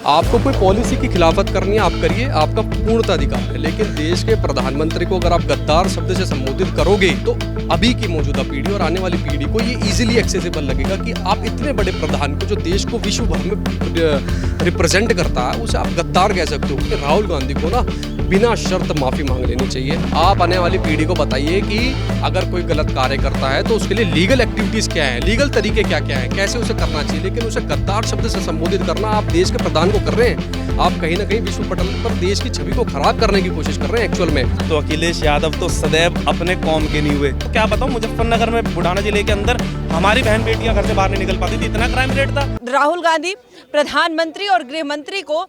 आपको कोई पॉलिसी की खिलाफत करनी है, आप करिए, आपका पूर्णतः अधिकार है। लेकिन देश के प्रधानमंत्री को अगर आप गद्दार शब्द से संबोधित करोगे तो अभी की मौजूदा पीढ़ी और आने वाली पीढ़ी को ये इजीली एक्सेसिबल लगेगा कि आप इतने बड़े प्रधान को, जो देश को विश्व भर में रिप्रेजेंट करता है, उसे आप गद्दार कह सकते हो। कि राहुल गांधी को ना बिना शर्त माफ़ी मांग लेनी चाहिए। आप आने वाली पीढ़ी को बताइए कि अगर कोई गलत कार्य करता है तो उसके लिए लीगल एक्टिविटीज़ क्या है, लीगल तरीके क्या क्या है, कैसे उसे करना चाहिए। लेकिन उसे गद्दार शब्द से संबोधित करना आप देश के प्रधान को कर रहे हैं। आप कहीं ना कहीं विश्व पटल पर देश की छवि को खराब करने की कोशिश कर रहे हैं एक्चुअल में। तो अखिलेश यादव तो सदैव अपने कौम के नहीं हुए। तो क्या बताऊं, मुजफ्फरनगर में बुढ़ाना जिले के अंदर हमारी बहन बेटियां घर से बाहर नहीं निकल पाती थी, इतना क्राइम रेट था। राहुल गांधी प्रधानमंत्री और गृह मंत्री को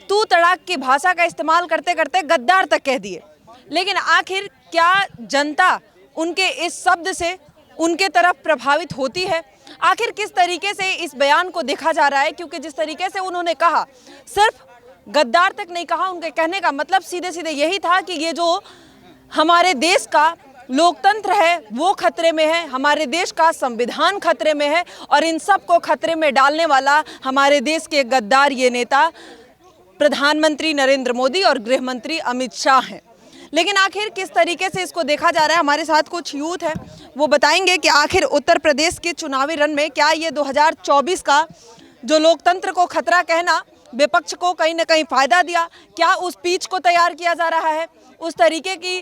तू तड़ाक की भाषा का इस्तेमाल करते करते गद्दार तक कह दिए। लेकिन आखिर क्या जनता उनके इस शब्द से उनके तरफ प्रभावित होती है? आखिर किस तरीके से इस बयान को देखा जा रहा है? क्योंकि जिस तरीके से उन्होंने कहा, सिर्फ गद्दार तक नहीं कहा। उनके कहने का मतलब सीधे सीधे यही था कि ये जो हमारे देश का लोकतंत्र है वो खतरे में है, हमारे देश का संविधान खतरे में है, और इन सब को खतरे में डालने वाला हमारे देश के गद्दार ये नेता प्रधानमंत्री नरेंद्र मोदी और गृह मंत्री अमित शाह हैं। लेकिन आखिर किस तरीके से इसको देखा जा रहा है? हमारे साथ कुछ यूथ है, वो बताएंगे कि आखिर उत्तर प्रदेश के चुनावी रण में क्या ये 2024 का जो लोकतंत्र को खतरा कहना विपक्ष को कहीं ना कहीं फायदा दिया? क्या उस पिच को तैयार किया जा रहा है, उस तरीके की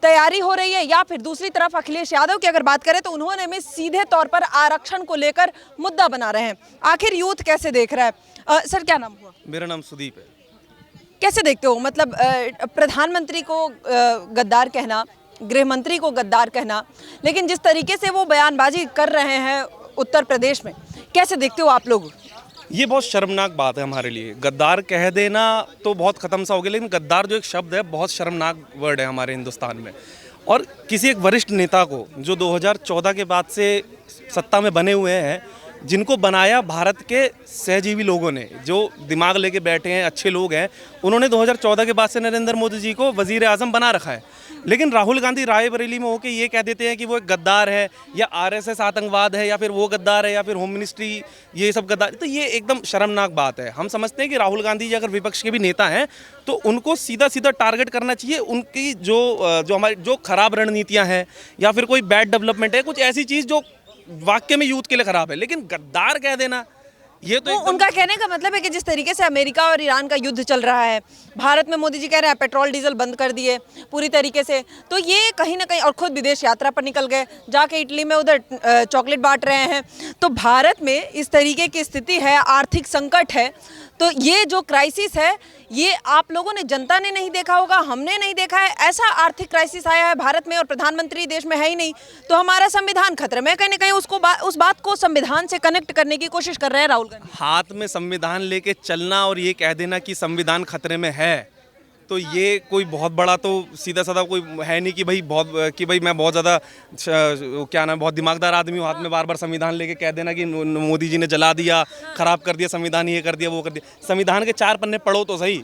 तैयारी हो रही है? या फिर दूसरी तरफ अखिलेश यादव की अगर बात करें तो उन्होंने भी सीधे तौर पर आरक्षण को लेकर मुद्दा बना रहे हैं। आखिर यूथ कैसे देख रहा है? सर क्या नाम हुआ? मेरा नाम सुदीप है। कैसे देखते हो, मतलब प्रधानमंत्री को गद्दार कहना, गृह मंत्री को गद्दार कहना, लेकिन जिस तरीके से वो बयानबाजी कर रहे हैं उत्तर प्रदेश में, कैसे देखते हो आप लोग? ये बहुत शर्मनाक बात है हमारे लिए। गद्दार कह देना तो बहुत ख़त्म सा हो गया, लेकिन गद्दार जो एक शब्द है बहुत शर्मनाक वर्ड है हमारे हिंदुस्तान में। और किसी एक वरिष्ठ नेता को जो 2014 के बाद से सत्ता में बने हुए हैं, जिनको बनाया भारत के सहजीवी लोगों ने, जो दिमाग लेके बैठे हैं, अच्छे लोग हैं, उन्होंने 2014 के बाद से नरेंद्र मोदी जी को वजीर आज़म बना रखा है। लेकिन राहुल गांधी रायबरेली में होकर ये कह देते हैं कि वो एक गद्दार है, या आरएसएस आतंकवाद है, या फिर वो गद्दार है, या फिर होम मिनिस्ट्री, ये सब गद्दार। तो ये एकदम शर्मनाक बात है। हम समझते हैं कि राहुल गांधी जी अगर विपक्ष के भी नेता हैं तो उनको सीधा सीधा टारगेट करना चाहिए। उनकी जो हमारी जो खराब रणनीतियाँ हैं, या फिर कोई बैड डेवलपमेंट है, कुछ ऐसी चीज़ जो वाक्य में यूथ के लिए खराब है, लेकिन गद्दार कह देना, ये तो उनका कहने का मतलब है कि जिस तरीके से अमेरिका और ईरान का युद्ध चल रहा है, भारत में मोदी जी कह रहे हैं पेट्रोल डीजल बंद कर दिए पूरी तरीके से, तो ये कहीं ना कहीं, और खुद विदेश यात्रा पर निकल गए, जाके इटली में उधर चॉकलेट बांट रहे हैं। तो भारत में इस तरीके की स्थिति है, आर्थिक संकट है, तो ये जो क्राइसिस है ये आप लोगों ने, जनता ने नहीं देखा होगा, हमने नहीं देखा है। ऐसा आर्थिक क्राइसिस आया है भारत में और प्रधानमंत्री देश में है ही नहीं, तो हमारा संविधान खतरे में। कहीं ना कहीं उस बात को संविधान से कनेक्ट करने की कोशिश कर रहे हैं राहुल गांधी। हाथ में संविधान लेके चलना और ये कह देना कि संविधान खतरे में है, तो ये कोई बहुत बड़ा तो सीधा साधा कोई है नहीं कि भाई मैं बहुत ज़्यादा क्या नाम, बहुत दिमागदार आदमी हूँ, हाथ में बार बार संविधान लेके कह देना कि मोदी जी ने जला दिया, खराब कर दिया संविधान, ये कर दिया, वो कर दिया। संविधान के 4 पन्ने पढ़ो तो सही।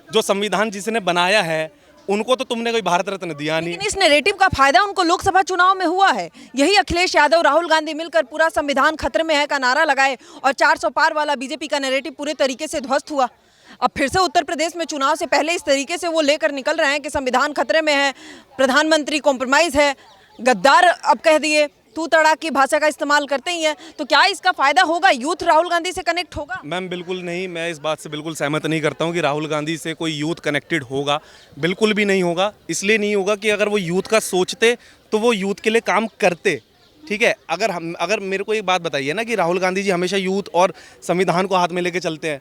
जो संविधान जिसने बनाया है उनको तो तुमने कोई भारत रत्न दिया नहीं। लेकिन इस नैरेटिव का फायदा उनको लोकसभा चुनाव में हुआ है। यही अखिलेश यादव, राहुल गांधी मिलकर पूरा संविधान खतरे में है का नारा लगाए और 400 पार वाला बीजेपी का नैरेटिव पूरे तरीके से ध्वस्त हुआ। अब फिर से उत्तर प्रदेश में चुनाव से पहले इस तरीके से वो लेकर निकल रहे हैं कि संविधान खतरे में है, प्रधानमंत्री कॉम्प्रोमाइज है, गद्दार अब कह दिए, तू तड़ाक की भाषा का इस्तेमाल करते ही हैं। तो क्या इसका फायदा होगा? यूथ राहुल गांधी से कनेक्ट होगा? मैम बिल्कुल नहीं, मैं इस बात से बिल्कुल सहमत नहीं करता हूँ कि राहुल गांधी से कोई यूथ कनेक्टेड होगा। बिल्कुल भी नहीं होगा। इसलिए नहीं होगा कि अगर वो यूथ का सोचते तो वो यूथ के लिए काम करते। ठीक है, अगर मेरे को एक बात बताइए ना कि राहुल गांधी जी हमेशा यूथ और संविधान को हाथ में लेके चलते हैं।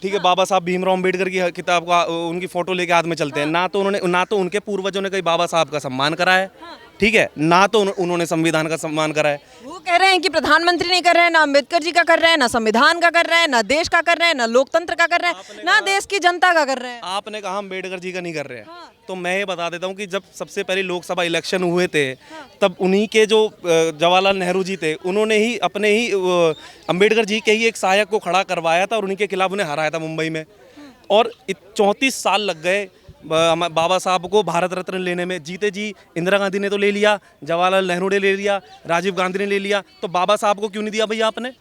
ठीक है, बाबा साहब भीमराव अम्बेडकर की किताब का उनकी फोटो लेके हाथ में चलते हैं। ना तो उनके पूर्वजों ने कहीं बाबा साहब का सम्मान करा है, ठीक है, ना तो उन्होंने संविधान का सम्मान करा है। वो कह रहे हैं कि प्रधानमंत्री नहीं कर रहे हैं, ना अम्बेडकर जी का कर रहे हैं, ना संविधान का कर रहे हैं, ना देश का कर रहे हैं, ना लोकतंत्र का कर रहे हैं, ना देश की जनता का कर रहे हैं। आपने कहा अम्बेडकर जी का नहीं कर रहे हैं, तो मैं ये बता देता हूँ कि जब सबसे पहले लोकसभा इलेक्शन हुए थे तब उन्हीं के जो जवाहरलाल नेहरू जी थे, उन्होंने ही अपने ही अम्बेडकर जी के ही एक सहायक को खड़ा करवाया था और उन्हीं के खिलाफ उन्हें हराया था मुंबई में। और 34 साल लग गए बाबा साहब को भारत रत्न लेने में। जीते जी इंदिरा गांधी ने तो ले लिया, जवाहरलाल नेहरू ने ले लिया, राजीव गांधी ने ले लिया, तो बाबा साहब को क्यों नहीं दिया भैया आपने?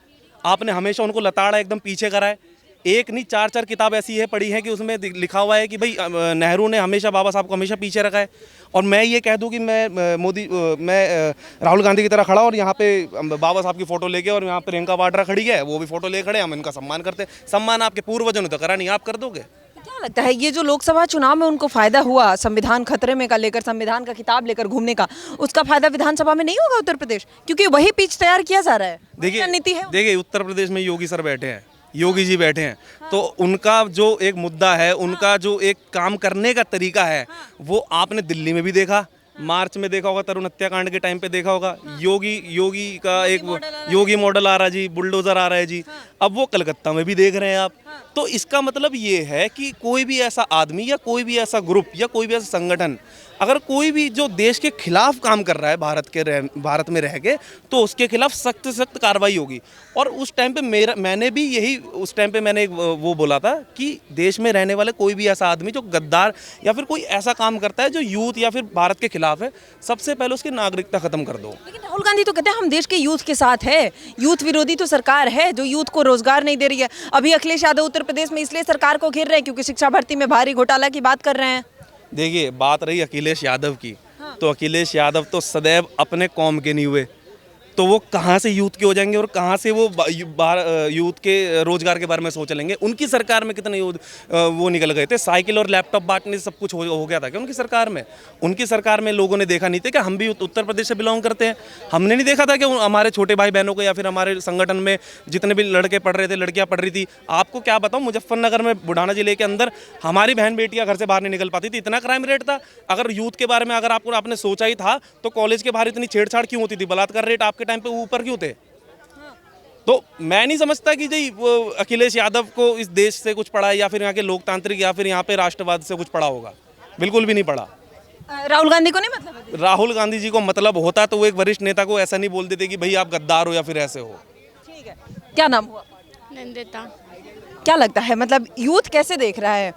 आपने हमेशा उनको लताड़ा एकदम पीछे करा है। एक नहीं 4 किताब ऐसी है पढ़ी है कि उसमें लिखा हुआ है कि भाई नेहरू ने हमेशा बाबा साहब को हमेशा पीछे रखा है, और मैं ये कह दूं कि मैं राहुल गांधी की तरह खड़ा और यहाँ पे बाबा साहब की फ़ोटो लेके और यहाँ पे प्रियंका वाड्रा खड़ी है, वो भी फ़ोटो ले खड़े, हम इनका सम्मान करते हैं। सम्मान आपके पूर्वजों ने तो करा नहीं, आप कर दोगे? क्या लगता है ये जो लोकसभा चुनाव में उनको फायदा हुआ संविधान खतरे में का लेकर, संविधान का किताब लेकर घूमने का, उसका फायदा विधानसभा में नहीं होगा उत्तर प्रदेश? क्योंकि वही पिच तैयार किया जा रहा है, वही रणनीति है। देखिए उत्तर प्रदेश में योगी सर बैठे हैं, योगी जी बैठे हैं, तो उनका जो एक मुद्दा है, उनका जो एक काम करने का तरीका है, वो आपने दिल्ली में भी देखा, मार्च में देखा होगा, तरुण हत्याकांड के टाइम पे देखा होगा। योगी का एक योगी मॉडल आ रहा है जी, बुलडोजर आ रहा है जी, अब वो कलकत्ता में भी देख रहे हैं आप। तो इसका मतलब ये है कि कोई भी ऐसा आदमी या कोई भी ऐसा ग्रुप या कोई भी ऐसा संगठन अगर कोई भी जो देश के खिलाफ काम कर रहा है भारत में रह के, तो उसके खिलाफ सख्त से सख्त कार्रवाई होगी। और उस टाइम पे मैंने भी यही उस टाइम पे मैंने एक वो बोला था कि देश में रहने वाले कोई भी ऐसा आदमी जो गद्दार या फिर कोई ऐसा काम करता है जो यूथ या फिर भारत के खिलाफ है, सबसे पहले उसकी नागरिकता खत्म कर दो। लेकिन राहुल गांधी तो कहते हैं हम देश के यूथ के साथ है, यूथ विरोधी तो सरकार है जो यूथ को रोजगार नहीं दे रही है। अभी अखिलेश यादव उत्तर प्रदेश में इसलिए सरकार को घेर रहे हैं क्योंकि शिक्षा भर्ती में भारी घोटाला की बात कर रहे हैं। देखिए बात रही अखिलेश यादव की, तो अखिलेश यादव तो सदैव अपने कौम के नहीं हुए, तो वो कहाँ से यूथ के हो जाएंगे और कहाँ से वो यूथ के रोजगार के बारे में सोच लेंगे? उनकी सरकार में कितने वो निकल गए थे, साइकिल और लैपटॉप बांटने से सब कुछ हो गया था क्या उनकी सरकार में? उनकी सरकार में लोगों ने देखा नहीं था कि हम भी उत्तर प्रदेश से बिलोंग करते हैं? हमने नहीं देखा था कि हमारे छोटे भाई बहनों को या फिर हमारे संगठन में जितने भी लड़के पढ़ रहे थे, लड़कियाँ पढ़ रही थी, आपको क्या बताऊँ, मुजफ्फरनगर में बुढ़ाना जिले के अंदर हमारी बहन बेटियाँ घर से बाहर नहीं निकल पाती थी, इतना क्राइम रेट था। अगर यूथ के बारे में अगर आपने सोचा ही था तो कॉलेज के बाहर इतनी छेड़छाड़ क्यों होती थी, बलात्कार रेट आपके टाइम पे ऊपर क्यों थे? तो मैं नहीं समझता कि जी अखिलेश यादव को इस देश से कुछ पढ़ा है या फिर यहाँ के लोकतांत्रिक या फिर यहाँ पे राष्ट्रवाद से कुछ पढ़ा होगा, बिल्कुल भी नहीं पढ़ा। राहुल गांधी को नहीं मतलब है? राहुल गांधी जी को मतलब होता तो वो एक वरिष्ठ नेता को ऐसा नहीं बोल देते कि भाई आप गद्दार हो या फिर ऐसे हो। ठीक है, क्या नाम हुआ? नंदिता। क्या लगता है मतलब यूथ कैसे देख रहा है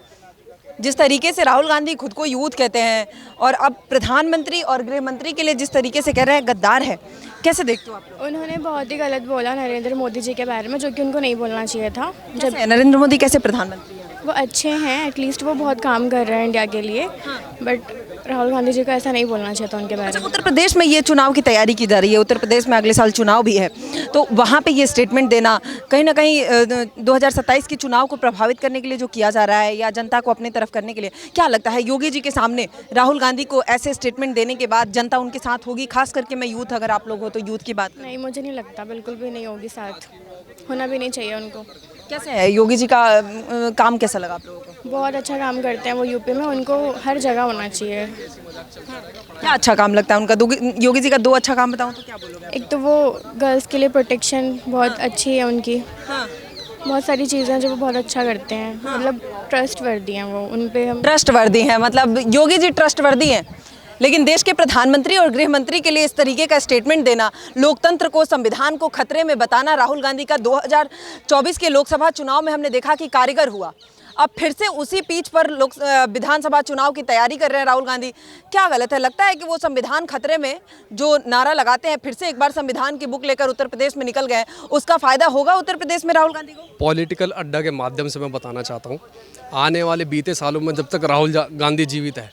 जिस तरीके से राहुल गांधी खुद को यूथ कहते हैं और अब प्रधानमंत्री और गृह मंत्री के लिए जिस तरीके से कह रहे हैं गद्दार है, कैसे देखते हो आप लोग? उन्होंने बहुत ही गलत बोला नरेंद्र मोदी जी के बारे में, जो कि उनको नहीं बोलना चाहिए था। जब नरेंद्र मोदी कैसे प्रधानमंत्री हैं? वो अच्छे हैं, एटलीस्ट वो बहुत काम कर रहे हैं इंडिया के लिए, बट राहुल गांधी जी को ऐसा नहीं बोलना चाहिए था उनके बारे में। उत्तर प्रदेश में ये चुनाव की तैयारी की जा रही है, उत्तर प्रदेश में अगले साल चुनाव भी है, तो वहाँ पे ये स्टेटमेंट देना कहीं ना कहीं 2027 के चुनाव को प्रभावित करने के लिए जो किया जा रहा है या जनता को अपनी तरफ करने के लिए, क्या लगता है योगी जी के सामने राहुल गांधी को ऐसे स्टेटमेंट देने के बाद जनता उनके साथ होगी? खास करके मैं यूथ, अगर आप लोग हो तो यूथ की बात। नहीं, मुझे नहीं लगता, बिल्कुल भी नहीं होगी, साथ होना भी नहीं चाहिए उनको। कैसे है योगी जी का काम, कैसा लगा आप लोगों को? बहुत अच्छा काम करते हैं वो यूपी में, उनको हर जगह होना चाहिए। क्या अच्छा काम लगता है उनका? योगी जी का 2 अच्छा काम बताऊं तो क्या बोलोगे? एक तो वो गर्ल्स के लिए प्रोटेक्शन बहुत अच्छी है उनकी, बहुत सारी चीज़ें जो वो बहुत अच्छा करते हैं, मतलब ट्रस्टवर्दी हैं वो, उन पे हम ट्रस्टवर्दी हैं, मतलब योगी जी ट्रस्टवर्दी हैं। लेकिन देश के प्रधानमंत्री और गृह मंत्री के लिए इस तरीके का स्टेटमेंट देना, लोकतंत्र को, संविधान को खतरे में बताना राहुल गांधी का 2024 के लोकसभा चुनाव में हमने देखा कि कारगर हुआ। अब फिर से उसी पीच पर विधानसभा चुनाव की तैयारी कर रहे हैं राहुल गांधी। क्या गलत है? लगता है कि वो संविधान खतरे में जो नारा लगाते हैं, फिर से एक बार संविधान की बुक लेकर उत्तर प्रदेश में निकल गए, उसका फायदा होगा उत्तर प्रदेश में राहुल गांधी को? पॉलिटिकल अड्डा के माध्यम से मैं बताना चाहता हूँ, आने वाले बीते सालों में जब तक राहुल गांधी जीवित है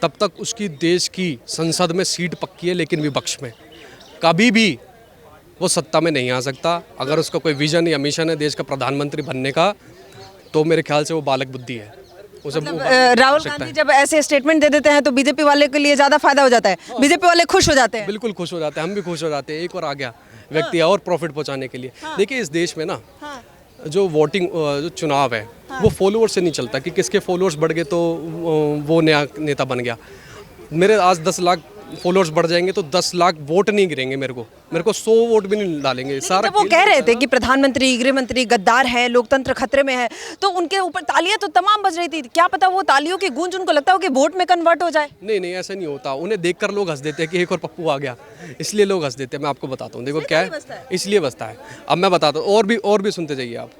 तब तक उसकी देश की संसद में सीट पक्की है, लेकिन विपक्ष में। कभी भी वो सत्ता में नहीं आ सकता। अगर उसका कोई विजन या मिशन है देश का प्रधानमंत्री बनने का, तो मेरे ख्याल से वो बालक बुद्धि है। उसे राहुल गांधी जब ऐसे स्टेटमेंट दे देते हैं तो बीजेपी वाले के लिए ज़्यादा फायदा हो जाता है, बीजेपी वाले खुश हो जाते हैं। बिल्कुल खुश हो जाते हैं, हम भी खुश हो जाते हैं। एक और आ गया व्यक्ति और प्रॉफिट पहुंचाने के लिए। देखिए इस देश में ना जो वोटिंग जो चुनाव है वो फॉलोअर्स से नहीं चलता कि किसके फॉलोअर्स बढ़ गए तो वो नया नेता बन गया। मेरे आज 10 लाख फॉलोअर्स बढ़ जाएंगे तो 10 लाख वोट नहीं गिरेंगे मेरे को 100 वोट भी नहीं डालेंगे। सारा वो कह रहे थे कि प्रधानमंत्री, गृह मंत्री गद्दार है, लोकतंत्र खतरे में है, तो उनके ऊपर तालियां तो तमाम बज रही थी। क्या पता वो तालियों की गूंज उनको लगता हो कि वोट में कन्वर्ट हो जाए? नहीं, ऐसा नहीं होता। उन्हें देखकर लोग हंस देते हैं कि एक और पप्पू आ गया, इसलिए लोग हंस देते हैं। मैं आपको बताता हूँ, देखो क्या है, इसलिए बसता है। अब मैं बताता हूँ, और भी सुनते जाइए आप।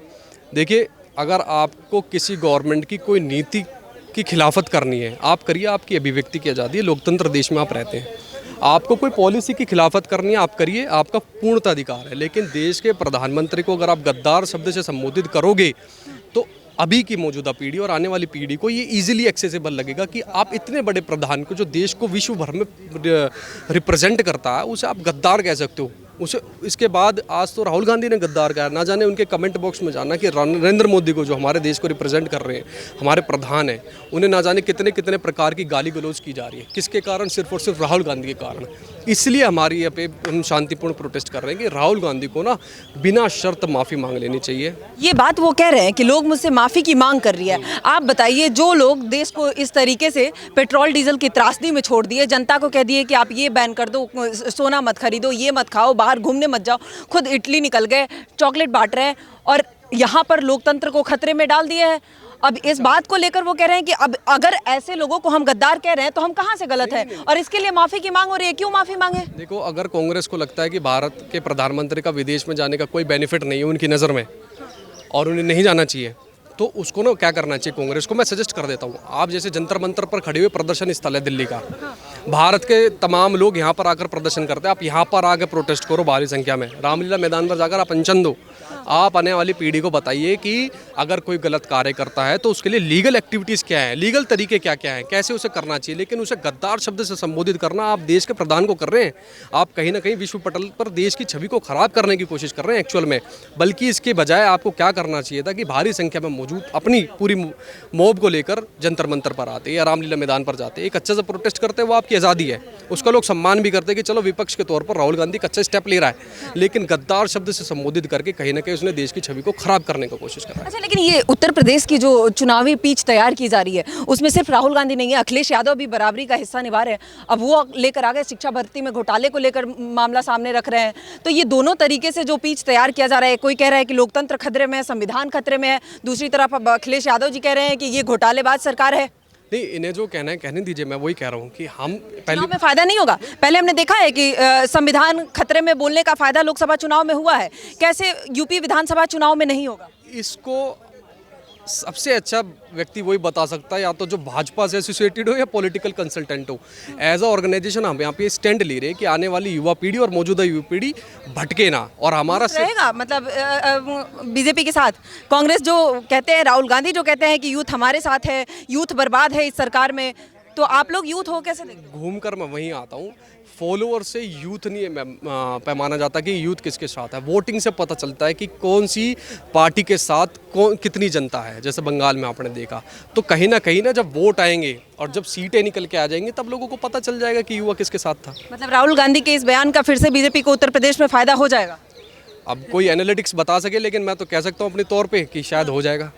देखिए अगर आपको किसी गवर्नमेंट की कोई नीति की खिलाफत करनी है, आप करिए, आपकी अभिव्यक्ति की आज़ादी है, लोकतंत्र देश में आप रहते हैं। आपको कोई पॉलिसी की खिलाफत करनी है, आप करिए, आपका पूर्णतः अधिकार है। लेकिन देश के प्रधानमंत्री को अगर आप गद्दार शब्द से संबोधित करोगे अभी की मौजूदा पीढ़ी और आने वाली पीढ़ी को ये इजीली एक्सेसिबल लगेगा कि आप इतने बड़े प्रधान को जो देश को विश्व भर में रिप्रेजेंट करता है उसे आप गद्दार कह सकते हो। उसे इसके बाद आज तो राहुल गांधी ने गद्दार कहा, ना जाने उनके कमेंट बॉक्स में जाना कि नरेंद्र मोदी को जो हमारे देश को रिप्रेजेंट कर रहे हैं, हमारे प्रधान हैं, उन्हें ना जाने कितने कितने प्रकार की गाली गलौज की जा रही है। किसके कारण? सिर्फ और सिर्फ राहुल गांधी के कारण। इसलिए हमारी यहाँ पे हम शांतिपूर्ण प्रोटेस्ट कर रहे हैं कि राहुल गांधी को ना बिना शर्त माफ़ी मांग लेनी चाहिए। ये बात वो कह रहे हैं कि लोग मुझसे माफ़ी की मांग कर रही है। आप बताइए, जो लोग देश को इस तरीके से पेट्रोल डीजल की त्रासदी में छोड़ दिए, जनता को कह दिए कि आप ये बैन कर दो, सोना मत खरीदो, ये मत खाओ, बाहर घूमने मत जाओ, खुद इटली निकल गए, चॉकलेट बांट रहे हैं और यहाँ पर लोकतंत्र को खतरे में डाल दिया है। अब इस बात को लेकर वो कह रहे हैं कि अब अगर ऐसे लोगों को हम गद्दार कह रहे हैं तो हम कहाँ से गलत है और इसके लिए माफ़ी की मांग हो रही है। क्यों माफ़ी मांगे? देखो, अगर कांग्रेस को लगता है कि भारत के प्रधानमंत्री का विदेश में जाने का कोई बेनिफिट नहीं है उनकी नज़र में और उन्हें नहीं जाना चाहिए, तो उसको ना क्या करना चाहिए, कांग्रेस को मैं सजेस्ट कर देता हूँ। आप जैसे जंतर मंतर पर खड़े हुए प्रदर्शन स्थल है दिल्ली का, भारत के तमाम लोग यहाँ पर आकर प्रदर्शन करते हैं, आप यहाँ पर आकर प्रोटेस्ट करो भारी संख्या में, रामलीला मैदान पर जाकर आप अनशन दो। आप आने वाली पीढ़ी को बताइए कि अगर कोई गलत कार्य करता है तो उसके लिए लीगल एक्टिविटीज़ क्या है, लीगल तरीके क्या क्या हैं, कैसे उसे करना चाहिए। लेकिन उसे गद्दार शब्द से संबोधित करना आप देश के प्रधान को कर रहे हैं। आप कहीं ना कहीं विश्व पटल पर देश की छवि को खराब करने की कोशिश कर रहे हैं एक्चुअल में। बल्कि इसके बजाय आपको क्या करना चाहिए था कि भारी संख्या में मौजूद अपनी पूरी मॉब को लेकर जंतर मंतर पर आते या रामलीला मैदान पर जाते, एक अच्छे से प्रोटेस्ट करते, वो आपकी आज़ादी है, उसका लोग सम्मान भी करते कि चलो विपक्ष के तौर पर राहुल गांधी एक अच्छा स्टेप ले रहा है। लेकिन गद्दार शब्द से संबोधित करके कहीं ना कहीं उसने देश की छवि को खराब करने की कोशिश कर रहा है। अच्छा, लेकिन ये उत्तर प्रदेश की जो चुनावी पिच तैयार की जा रही है उसमें सिर्फ राहुल गांधी नहीं है, अखिलेश यादव भी बराबरी का हिस्सा निभा रहे हैं। अब वो लेकर आ गए, शिक्षा भर्ती में घोटाले को लेकर मामला सामने रख रहे हैं। तो ये दोनों तरीके से जो पिच तैयार किया जा रहा है, कोई कह रहा है कि लोकतंत्र खतरे में है, संविधान खतरे में है, दूसरी तरफ अब अखिलेश यादव जी कह रहे हैं कि ये घोटालेबाज सरकार है। नहीं, इन्हें जो कहना है कहने दीजिए। मैं वही कह रहा हूँ कि हम चुनाव में फायदा नहीं होगा। पहले हमने देखा है कि संविधान खतरे में बोलने का फायदा लोकसभा चुनाव में हुआ है, कैसे यूपी विधानसभा चुनाव में नहीं होगा? इसको सबसे अच्छा व्यक्ति वही बता सकता है, या तो जो भाजपा से एसोसिएटेड हो या पॉलिटिकल कंसल्टेंट हो। एज अ ऑर्गेनाइजेशन हम यहाँ पे स्टैंड ले रहे हैं कि आने वाली युवा पीढ़ी और मौजूदा युवा पीढ़ी भटके ना, और हमारा रहेगा मतलब बीजेपी के साथ। कांग्रेस जो कहते हैं, राहुल गांधी जो कहते हैं कि यूथ हमारे साथ है, यूथ बर्बाद है इस सरकार में, तो आप लोग यूथ हो कैसे देखते? घूम कर मैं वहीं आता हूँ। फॉलोअर से यूथ नहीं पैमाना जाता कि यूथ किसके साथ है। वोटिंग से पता चलता है कि कौन सी पार्टी के साथ कितनी जनता है। जैसे बंगाल में आपने देखा, तो कहीं ना जब वोट आएंगे और जब सीटें निकल के आ जाएंगी तब लोगों को पता चल जाएगा कि युवा किसके साथ था। मतलब राहुल गांधी के इस बयान का फिर से बीजेपी को उत्तर प्रदेश में फायदा हो जाएगा? अब कोई एनालिटिक्स बता सके, लेकिन मैं तो कह सकता हूँ अपने तौर पे कि शायद हो जाएगा।